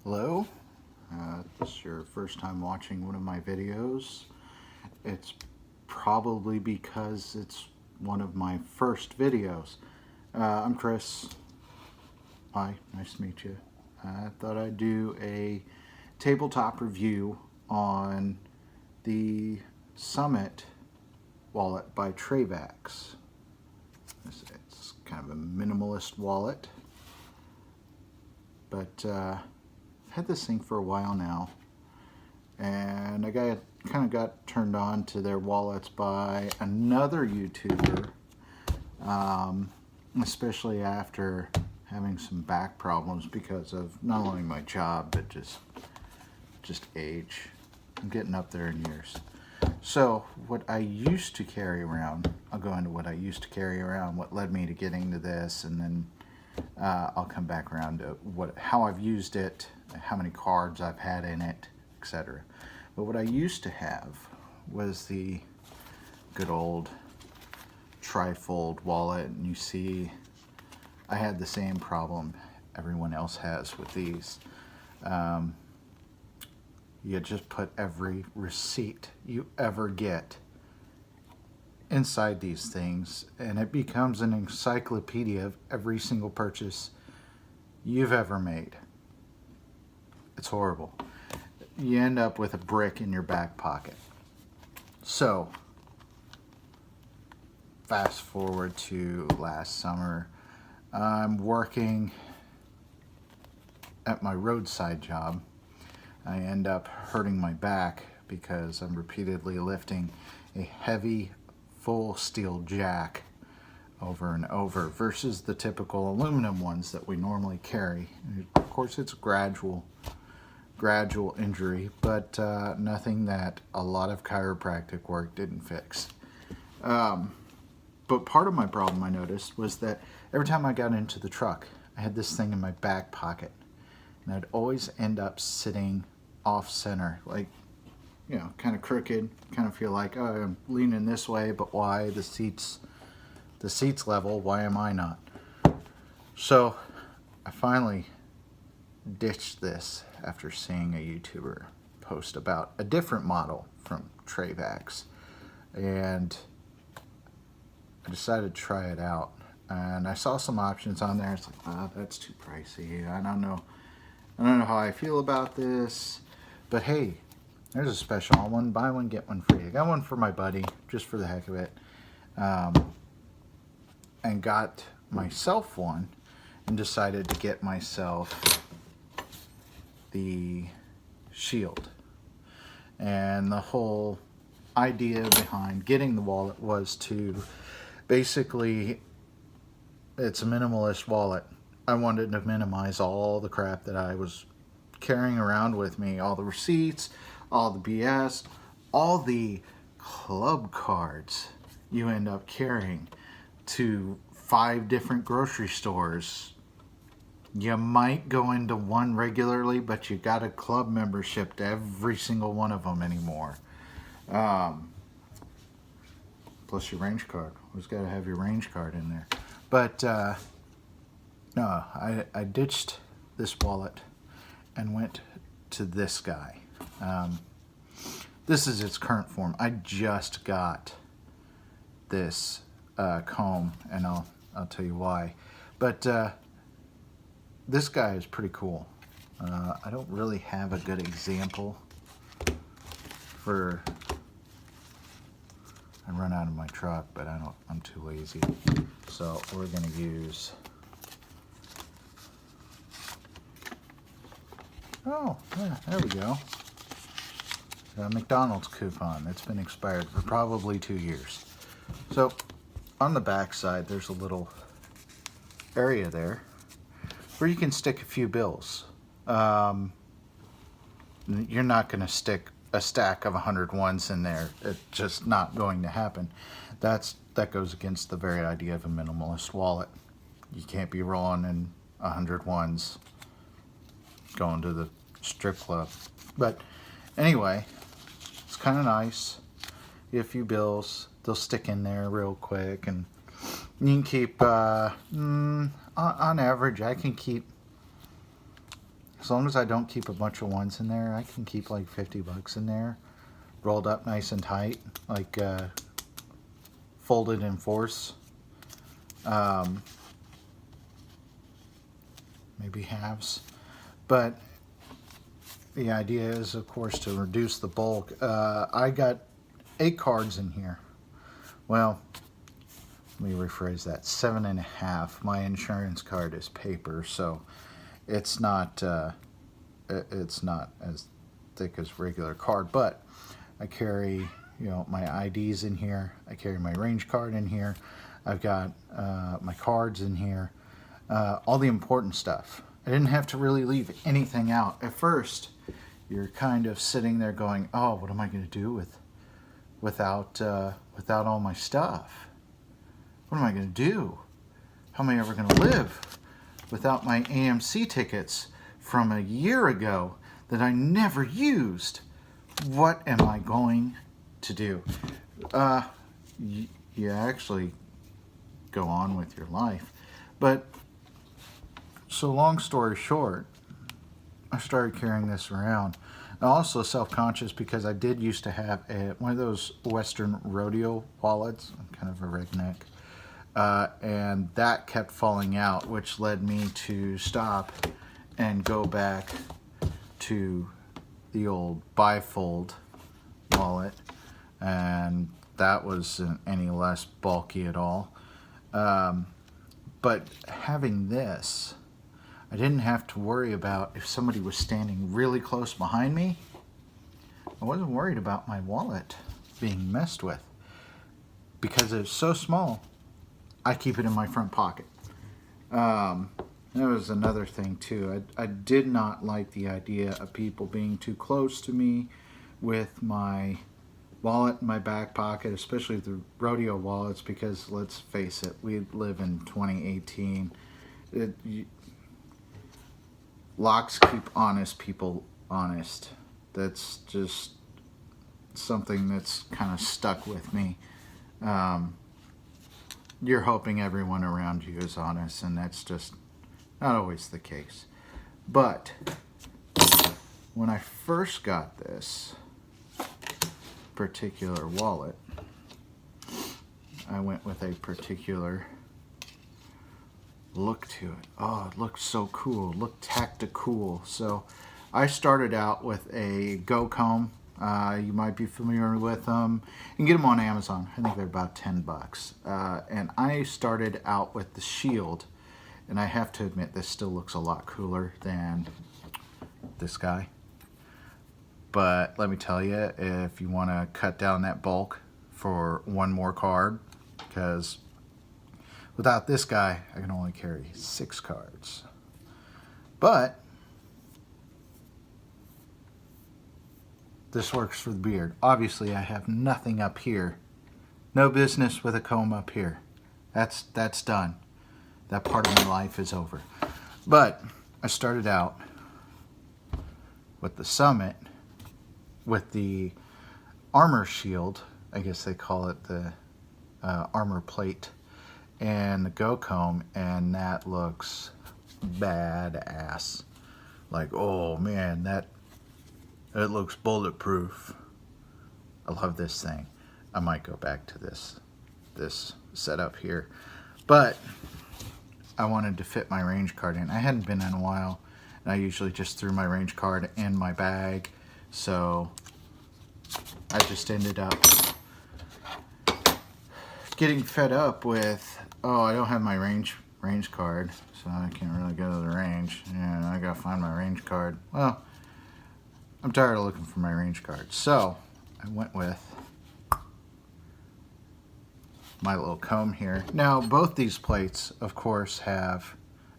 Hello, this is your first time watching one of my videos. It's probably because it's one of my first videos. I'm Chris. Hi, nice to meet you. I thought I'd do a tabletop review on the Summit wallet by Trayvax. It's kind of a minimalist wallet, but I've had this thing for a while now, and I kind of got turned on to their wallets by another YouTuber, especially after having some back problems because of not only my job but just age. I'm getting up there in years. So what I used to carry around, I'll go into what I used to carry around, what led me to getting to this, and then I'll come back around to how I've used it, how many cards I've had in it, etc. But what I used to have was the good old trifold wallet, and you see I had the same problem everyone else has with these. You just put every receipt you ever get inside these things, and it becomes an encyclopedia of every single purchase you've ever made. It's horrible. You end up with a brick in your back pocket. So, fast forward to last summer. I'm working at my roadside job. I end up hurting my back because I'm repeatedly lifting a heavy full steel jack over and over versus the typical aluminum ones that we normally carry. Of course, it's a gradual injury, but nothing that a lot of chiropractic work didn't fix. But part of my problem I noticed was that every time I got into the truck, I had this thing in my back pocket, and I'd always end up sitting off center, like, you know, kind of crooked, kind of feel like, oh, I'm leaning this way, but why? The seat's level, why am I not? So I finally ditched this after seeing a YouTuber post about a different model from Trayvax, and I decided to try it out. And I saw some options on there. It's like, oh, that's too pricey. I don't know how I feel about this. But hey, there's a special one, buy one, get one free. I got one for my buddy, just for the heck of it, and got myself one, and decided to get myself the Shield. And the whole idea behind getting the wallet was to basically, it's a minimalist wallet. I wanted to minimize all the crap that I was carrying around with me, all the receipts, all the BS, all the club cards you end up carrying to 5 different grocery stores. You might go into one regularly, but you got a club membership to every single one of them anymore. Plus your range card. Always got to have your range card in there. But no, I ditched this wallet and went to this guy. This is its current form. I just got this comb, and I'll tell you why. But this guy is pretty cool. I don't really have a good example for. I run out of my truck, but I'm too lazy. So we're gonna use. Oh, yeah, there we go. A McDonald's coupon. It's been expired for probably 2 years. So on the back side, there's a little area there where you can stick a few bills. You're not going to stick a stack of 100 ones in there. It's just not going to happen. That goes against the very idea of a minimalist wallet. You can't be rolling in 100 ones going to the strip club. But anyway, it's kind of nice. You have a few bills, they'll stick in there real quick, and you can keep on average I can keep As long as I don't keep a bunch of ones in there, I can keep like 50 bucks in there, rolled up nice and tight, like folded in force. Maybe halves. But the idea is, of course, to reduce the bulk. I got 8 cards in here. Well, let me rephrase that. 7.5. My insurance card is paper, so it's not as thick as regular card. But I carry, my IDs in here. I carry my range card in here. I've got my cards in here. All the important stuff. I didn't have to really leave anything out. At first, you're kind of sitting there going, "Oh, what am I going to do without all my stuff? What am I going to do? How am I ever going to live without my AMC tickets from a year ago that I never used? What am I going to do?" You actually go on with your life. But so long story short, I started carrying this around. I'm also self-conscious because I did used to have one of those Western rodeo wallets. I'm kind of a redneck. And that kept falling out, which led me to stop and go back to the old bifold wallet. And that wasn't any less bulky at all. But having this, I didn't have to worry about if somebody was standing really close behind me. I wasn't worried about my wallet being messed with. Because it's so small, I keep it in my front pocket. That was another thing too. I did not like the idea of people being too close to me with my wallet in my back pocket, especially the rodeo wallets, because let's face it, we live in 2018. Locks keep honest people honest. That's just something that's kind of stuck with me. You're hoping everyone around you is honest, and that's just not always the case. But when I first got this particular wallet, I went with a particular look to it. Oh, it looked so cool. It looked tactical. So I started out with a Go Comb. You might be familiar with them. You can get them on Amazon. I think they're about 10 bucks. And I started out with the Shield. And I have to admit, this still looks a lot cooler than this guy. But let me tell you, if you want to cut down that bulk for one more card, because without this guy, I can only carry 6 cards. But this works for the beard. Obviously, I have nothing up here. No business with a comb up here. That's done. That part of my life is over. But I started out with the Summit, with the armor shield, I guess they call it the armor plate, and the Go Comb, and that looks badass. Like, oh man, it looks bulletproof. I love this thing. I might go back to this setup here, but I wanted to fit my range card in. I hadn't been in a while, and I usually just threw my range card in my bag. So I just ended up getting fed up with, oh, I don't have my range card, so I can't really go to the range. Yeah, I gotta find my range card. Well, I'm tired of looking for my range card. So I went with my little comb here. Now, both these plates, of course, have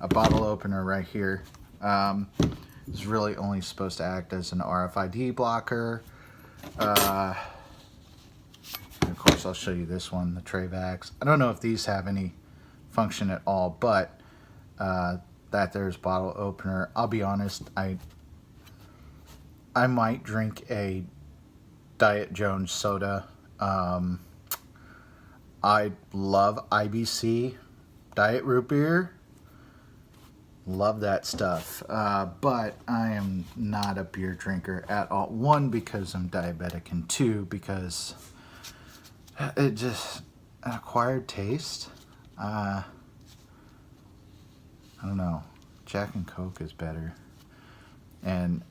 a bottle opener right here. It's really only supposed to act as an RFID blocker. And of course, I'll show you this one, the Trayvax. I don't know if these have any function at all, but that there's bottle opener. I'll be honest, I might drink a Diet Jones soda. I love IBC Diet Root Beer. Love that stuff. But I am not a beer drinker at all. One, because I'm diabetic, and two, because it just, an acquired taste. I don't know. Jack and Coke is better. And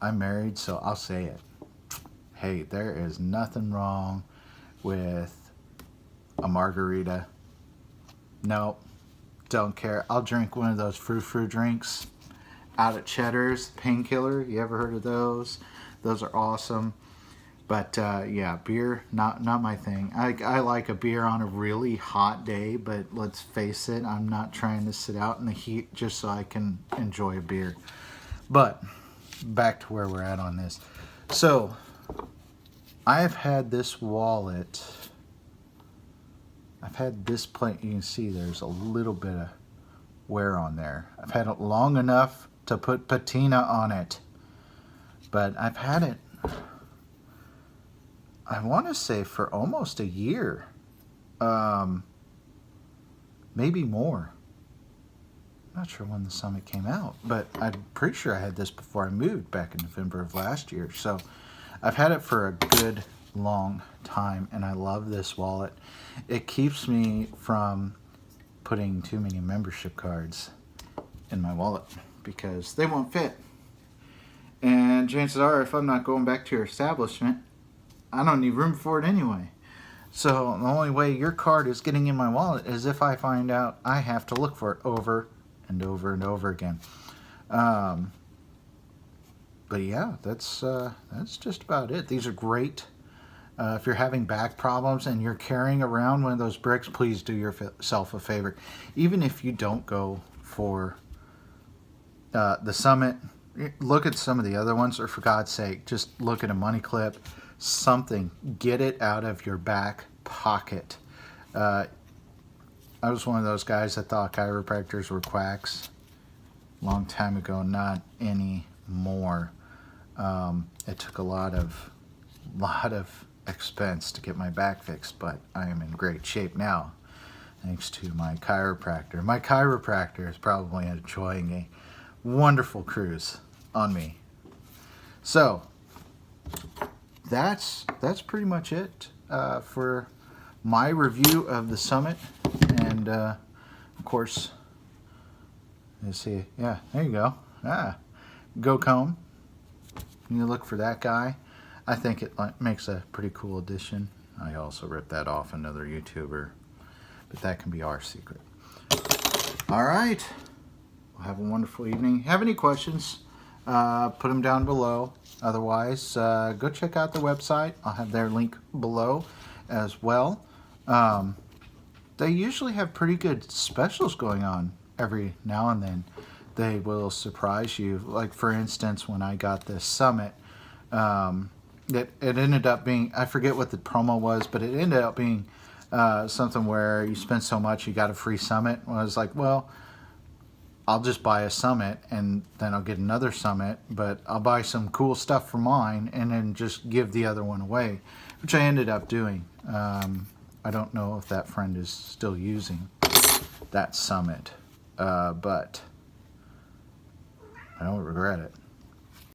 I'm married, so I'll say it. Hey, there is nothing wrong with a margarita. Nope, don't care. I'll drink one of those frou-frou drinks out at Cheddar's, Painkiller. You ever heard of those? Those are awesome. But yeah, beer, not my thing. I like a beer on a really hot day, but let's face it, I'm not trying to sit out in the heat just so I can enjoy a beer. But back to where we're at on this. So I have had this wallet. I've had this plate. You can see there's a little bit of wear on there. I've had it long enough to put patina on it. But I've had it, I want to say, for almost a year. Maybe more. I'm not sure when the Summit came out, but I'm pretty sure I had this before I moved back in November of last year. So I've had it for a good long time, and I love this wallet. It keeps me from putting too many membership cards in my wallet because they won't fit. And chances are, if I'm not going back to your establishment, I don't need room for it anyway. So the only way your card is getting in my wallet is if I find out I have to look for it over and over and over again. But yeah, that's just about it. These are great. If you're having back problems and you're carrying around one of those bricks, please do yourself a favor. Even if you don't go for the Summit, look at some of the other ones, or for God's sake, just look at a money clip, something. Get it out of your back pocket. I was one of those guys that thought chiropractors were quacks long time ago. Not anymore. It took a lot of expense to get my back fixed, but I am in great shape now thanks to my chiropractor. My chiropractor is probably enjoying a wonderful cruise on me. So that's pretty much it for my review of the Summit. And of course, let's see, yeah, there you go. Go Comb. You look for that guy. I think it makes a pretty cool addition. I also ripped that off another YouTuber, but that can be our secret. All right. Well, have a wonderful evening. Have any questions, put them down below. Otherwise, go check out the website. I'll have their link below as well. They usually have pretty good specials going on every now and then. They will surprise you. Like, for instance, when I got this Summit, it ended up being, I forget what the promo was, but it ended up being something where you spend so much, you got a free Summit. And I was like, well, I'll just buy a Summit and then I'll get another Summit, but I'll buy some cool stuff for mine and then just give the other one away, which I ended up doing. I don't know if that friend is still using that Summit, but I don't regret it.